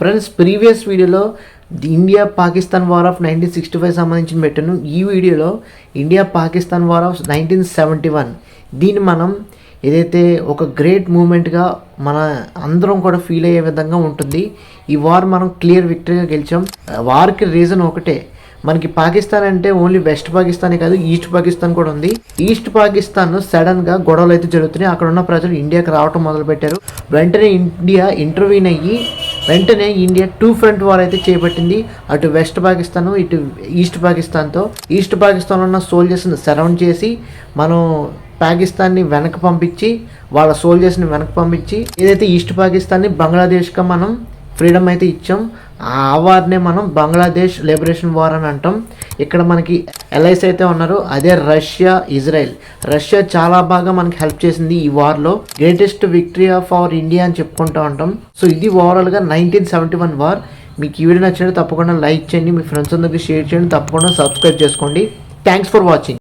Friends previous వీడియోలో India Pakistan war of 1965 సంబంధించిన పెట్టాను. ఈ వీడియోలో ఇండియా పాకిస్తాన్ వార్ ఆఫ్ 1971 దీన్ని మనం ఏదైతే ఒక గ్రేట్ మూమెంట్గా మన అందరం కూడా ఫీల్ అయ్యే విధంగా ఉంటుంది. ఈ వార్ మనం క్లియర్ విక్టరీగా గెలిచాం. వార్కి రీజన్ ఒకటే, మనకి పాకిస్తాన్ అంటే ఓన్లీ వెస్ట్ పాకిస్తానే కాదు, ఈస్ట్ పాకిస్తాన్ కూడా ఉంది. ఈస్ట్ పాకిస్తాన్ సడన్గా గొడవలు అయితే జరుగుతున్నాయి. అక్కడ ఉన్న ప్రజలు ఇండియాకి రావటం మొదలుపెట్టారు. వెంటనే ఇండియా ఇంటర్వ్యూన్ అయ్యి వెంటనే ఇండియా 2 ఫ్రంట్ వార్ అయితే చేపట్టింది. అటు వెస్ట్ పాకిస్తాన్, ఇటు ఈస్ట్ పాకిస్తాన్తో. ఈస్ట్ పాకిస్తాన్లో ఉన్న సోల్జర్స్ని సరౌండ్ చేసి మనం పాకిస్తాన్ని వెనక్కి పంపించి వాళ్ళ సోల్జర్స్ని వెనక్కి పంపించి ఏదైతే ఈస్ట్ పాకిస్తాన్ని బంగ్లాదేశ్గా మనం ఫ్రీడమ్ అయితే ఇచ్చాం. ఆ వార్నే మనం బంగ్లాదేశ్ లిబరేషన్ వార్ అని అంటాం. ఇక్కడ మనకి ఎల్ఐస్ అయితే ఉన్నారు, అదే రష్యా, ఇజ్రాయెల్. రష్యా చాలా బాగా మనకి హెల్ప్ చేసింది ఈ వార్లో. Greatest victory of our India అని చెప్పుకుంటూ ఉంటాం. సో ఇది ఓవరాల్గా 1971 వార్. మీకు ఈ వీడియో నచ్చినట్టు తప్పకుండా లైక్ చేయండి, మీ ఫ్రెండ్స్ అందరికీ షేర్ చేయండి, తప్పకుండా సబ్స్క్రైబ్ చేసుకోండి. Thanks for watching.